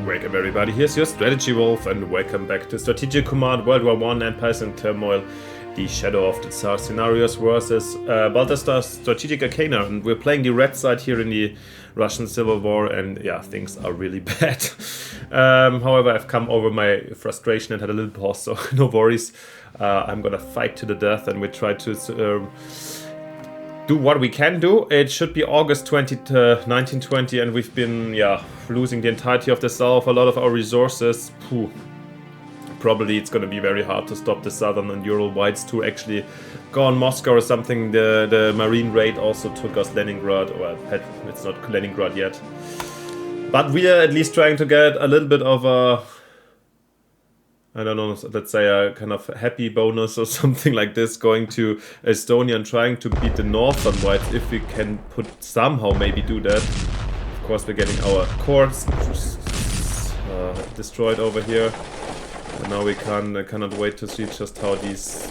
Welcome everybody, here's your Strategy Wolf and welcome back to Strategic Command World War I Empires in Turmoil, the Shadow of the Tsar scenarios versus Balthazor's Strategic Arcana, and we're playing the red side here in the Russian Civil War, and yeah, things are really bad. However, I've come over my frustration and had a little pause, so no worries. I'm gonna fight to the death and we try to do what we can do. It should be August 1920 and we've been, losing the entirety of the south, a lot of our resources. Probably it's gonna be very hard to stop the southern and Ural Whites to actually go on Moscow or something. The marine raid also took us Leningrad. Well, it's not Leningrad yet. But we are at least trying to get a little bit of a, I don't know, let's say a kind of happy bonus or something like this, going to Estonia and trying to beat the Northern Whites, if we can somehow maybe do that. Of course, we're getting our cores destroyed over here. And now we cannot wait to see just how these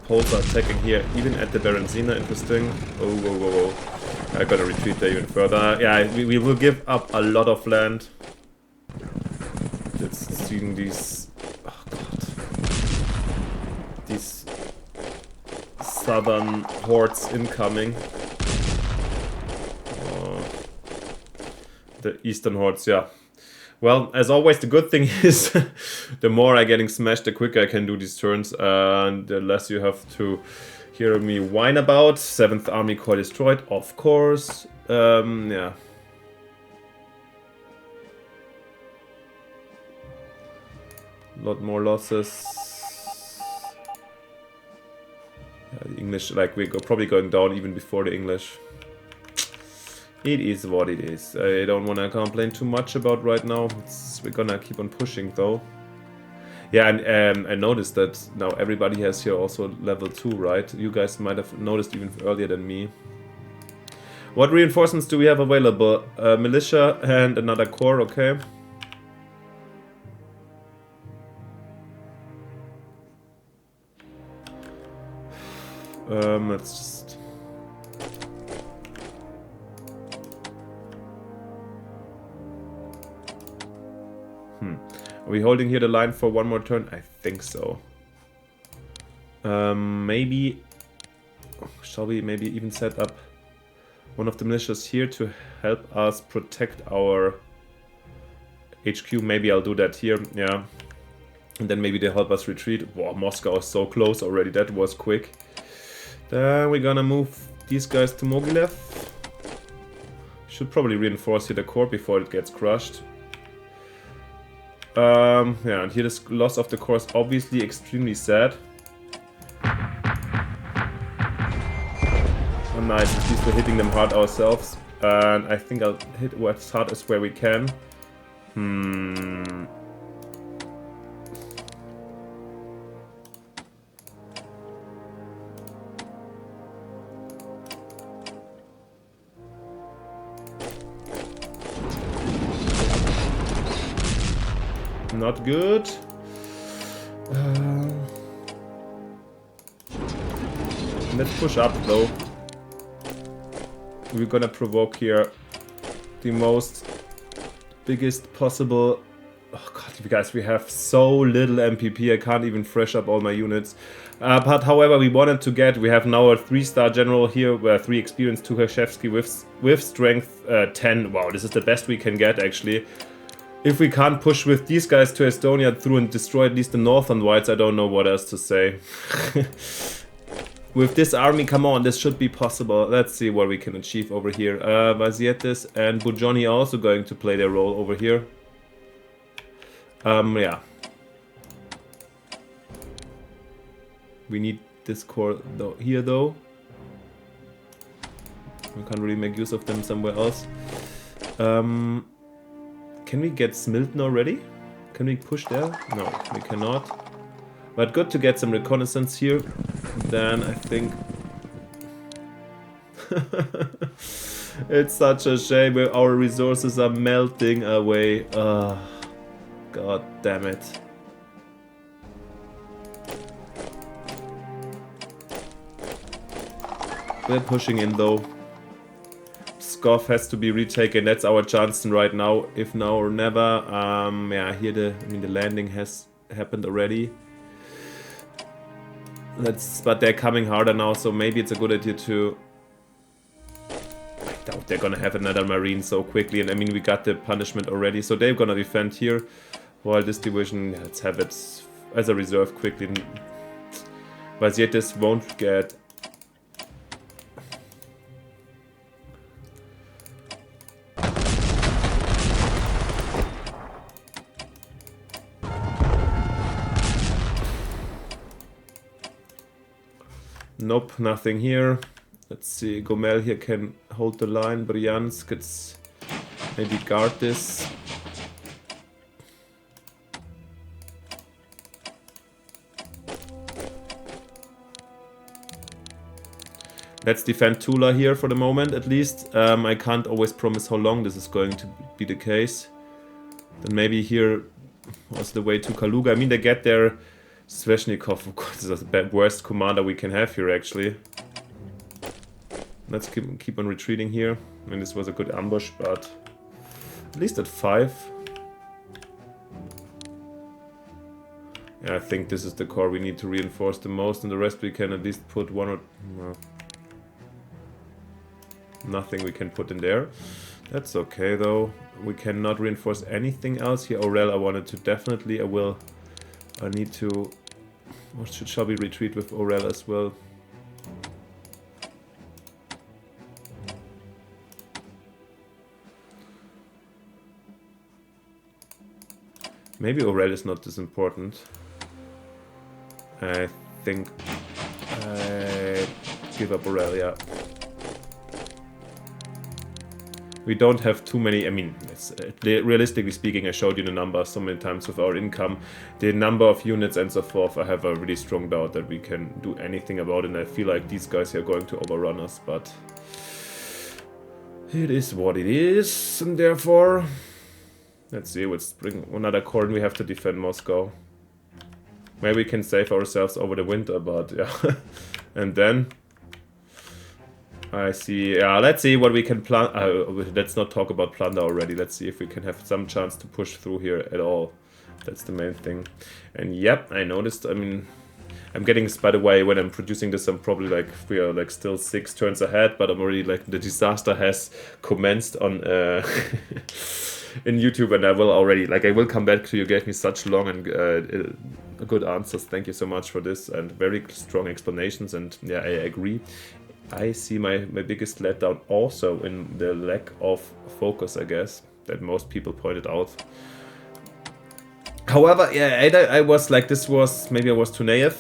Poles are attacking here, even at the Berenzina. Interesting. Oh, whoa, whoa, whoa. I gotta retreat there even further. Yeah, we will give up a lot of land. Just seeing these, oh god, these southern hordes incoming. The eastern hordes, yeah. Well, as always, the good thing is the more I'm getting smashed, the quicker I can do these turns, and the less you have to hear me whine about. 7th Army Corps destroyed, of course. Yeah. A lot more losses. Yeah, the English, like, we're probably going down even before the English. It is what it is. I don't want to complain too much about right now. We're gonna keep on pushing though. Yeah, and I noticed that now everybody has here also level 2, right? You guys might have noticed even earlier than me. What reinforcements do we have available? Militia and another corps, okay. Let's just... Are we holding here the line for one more turn? I think so. Maybe... Shall we maybe even set up one of the militias here to help us protect our HQ? Maybe I'll do that here, yeah. And then maybe they'll help us retreat. Wow, Moscow is so close already. That was quick. Then we're gonna move these guys to Mogilev. Should probably reinforce here the core before it gets crushed. Yeah, and here this loss of the core is obviously extremely sad. Oh, nice, at least we're hitting them hard ourselves. And I think I'll hit as hard as where we can. Not good. Let's push up though. We're gonna provoke here the biggest possible... Oh god, you guys, we have so little MPP, I can't even fresh up all my units. But however, we wanted to get... We have now a 3-star general here, 3 experience, 2 Hershevsky with strength 10. Wow, this is the best we can get actually. If we can't push with these guys to Estonia through and destroy at least the Northern Whites, I don't know what else to say. With this army, come on, this should be possible. Let's see what we can achieve over here. Vazietis and Bujoni are also going to play their role over here. Yeah. We need this core here though. We can't really make use of them somewhere else. Can we get Smilton already? Can we push there? No, we cannot. But good to get some reconnaissance here. Then I think... It's such a shame where our resources are melting away. God damn it. We're pushing in though. Pskov has to be retaken. That's our chance right now, if now or never. Yeah, here the landing has happened already. But they're coming harder now, so maybe it's a good idea to... I doubt they're gonna have another Marine so quickly, and I mean we got the punishment already, so they're gonna defend here. While this division, let's have it as a reserve quickly. But yet this won't get... Nope, nothing here. Let's see, Gomel here can hold the line. Bryansk gets maybe guard this. Let's defend Tula here for the moment, at least. I can't always promise how long this is going to be the case. Then maybe here was the way to Kaluga. I mean, they get their Sveshnikov. Of course, this is the worst commander we can have here, actually. Let's keep on retreating here. I mean, this was a good ambush, but at least at 5. Yeah, I think this is the core we need to reinforce the most, and the rest we can at least put one or... Well, nothing we can put in there. That's okay, though. We cannot reinforce anything else here. Aurel, I wanted to definitely... I need to... Or shall we retreat with Aurel as well? Maybe Aurel is not this important. I think I give up Aurel, yeah. We don't have too many, I mean, realistically speaking, I showed you the numbers so many times with our income. The number of units and so forth, I have a really strong doubt that we can do anything about it, and I feel like these guys are going to overrun us, but it is what it is, and therefore, let's see, let's bring another core and we have to defend Moscow. Maybe we can save ourselves over the winter, but yeah. And then I see, yeah, let's see what we can plan. Let's not talk about plunder already. Let's see if we can have some chance to push through here at all. That's the main thing. And yep, I noticed, I mean, I'm getting, by the way, when I'm producing this, I'm probably like, we are like still 6 turns ahead, but I'm already like, the disaster has commenced on in YouTube, and I will already, like, I will come back to you. Gave me such long and good answers. Thank you so much for this, and very strong explanations, and yeah, I agree. I see my biggest letdown also in the lack of focus, I guess, that most people pointed out. However, yeah, I was like, this was, maybe I was too naive,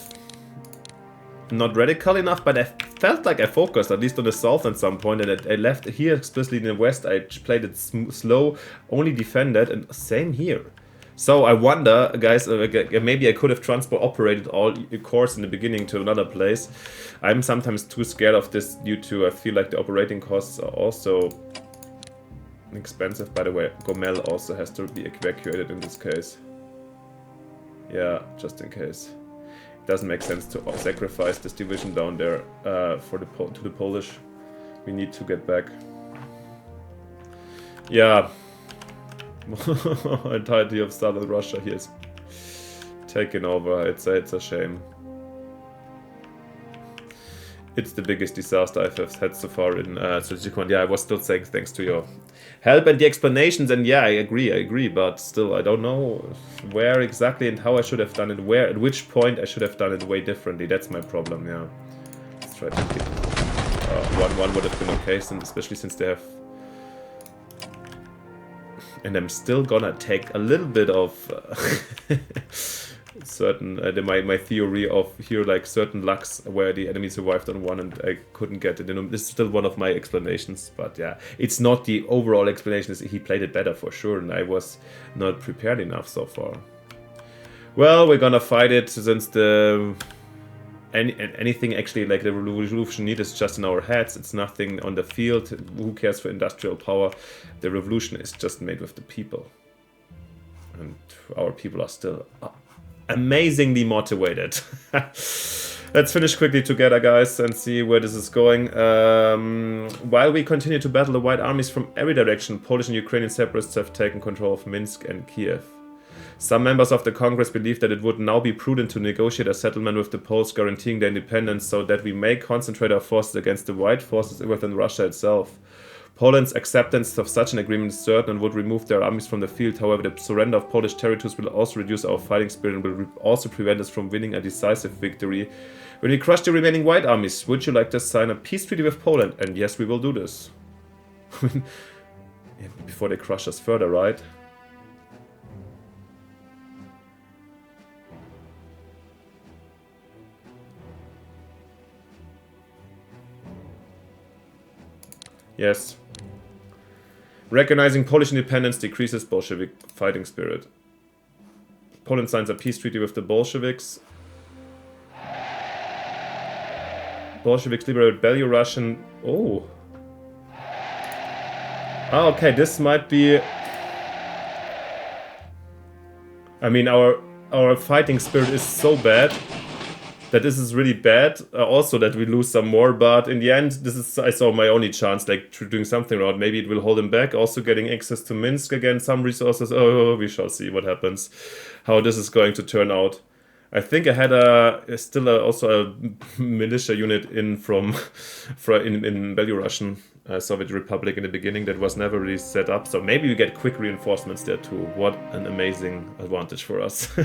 not radical enough, but I felt like I focused, at least on the south at some point, and I left here explicitly in the west. I played it slow, only defended, and same here. So I wonder, guys, maybe I could have transport operated all cores in the beginning to another place. I'm sometimes too scared of this due to, I feel like the operating costs are also expensive. By the way, Gomel also has to be evacuated in this case. Yeah, just in case. It doesn't make sense to sacrifice this division down there to the Polish. We need to get back. Yeah. Entirety of southern Russia here is taken over. It's a shame. It's the biggest disaster I've had so far in strategic command. Yeah, I was still saying thanks to your help and the explanations, and yeah, I agree, but still I don't know where exactly and how I should have done it, at which point I should have done it way differently. That's my problem, yeah. Let's try to keep 1-1 would have been okay, especially since they have... And I'm still gonna take a little bit of certain my theory of here, like certain lucks where the enemy survived on 1 and I couldn't get it. You know, this is still one of my explanations, but yeah, it's not the overall explanation. He played it better for sure, and I was not prepared enough so far. Well, we're gonna fight it since the anything actually like the revolution need is just in our heads. It's nothing on the field. Who cares for industrial power? The revolution is just made with the people, and our people are still amazingly motivated. Let's finish quickly together, guys, and see where this is going. While we continue to battle the white armies from every direction, Polish and Ukrainian separatists have taken control of Minsk and Kiev. Some members of the Congress believe that it would now be prudent to negotiate a settlement with the Poles guaranteeing their independence so that we may concentrate our forces against the white forces within Russia itself. Poland's acceptance of such an agreement is certain and would remove their armies from the field. However, the surrender of Polish territories will also reduce our fighting spirit and will also prevent us from winning a decisive victory. When we crush the remaining white armies, would you like to sign a peace treaty with Poland? And yes, we will do this. Before they crush us further, right? Yes. Recognizing Polish independence decreases Bolshevik fighting spirit. Poland signs a peace treaty with the Bolsheviks. Bolsheviks liberate Belarusian. Oh. Ah, okay, this might be. I mean, our fighting spirit is so bad that this is really bad. Also, that we lose some more, but in the end, this is, I saw my only chance, like doing something right. Maybe it will hold him back. Also, getting access to Minsk again, some resources. Oh, we shall see what happens, how this is going to turn out. I think I had also a militia unit in in Belarusian Soviet Republic in the beginning that was never really set up. So maybe we get quick reinforcements there too. What an amazing advantage for us.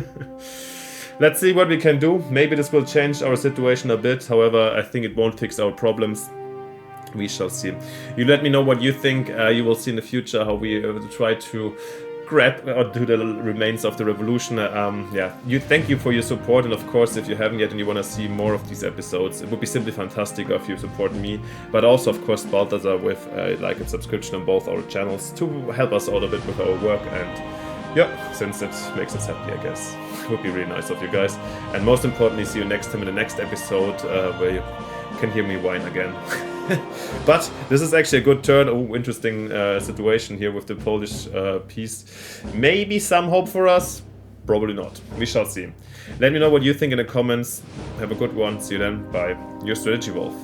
Let's see what we can do. Maybe this will change our situation a bit. However, I think it won't fix our problems. We shall see. You let me know what you think. You will see in the future how we try to grab or do the remains of the revolution. Thank you for your support, and of course, if you haven't yet and you want to see more of these episodes, it would be simply fantastic if you support me, but also of course Balthazor with a like and subscription on both our channels to help us out a bit with our work. And yeah, since it makes us happy, I guess. It would be really nice of you guys. And most importantly, see you next time in the next episode where you can hear me whine again. But this is actually a good turn. Oh, interesting situation here with the Polish peace. Maybe some hope for us. Probably not. We shall see. Let me know what you think in the comments. Have a good one. See you then. Bye. Your Strategy Wolf.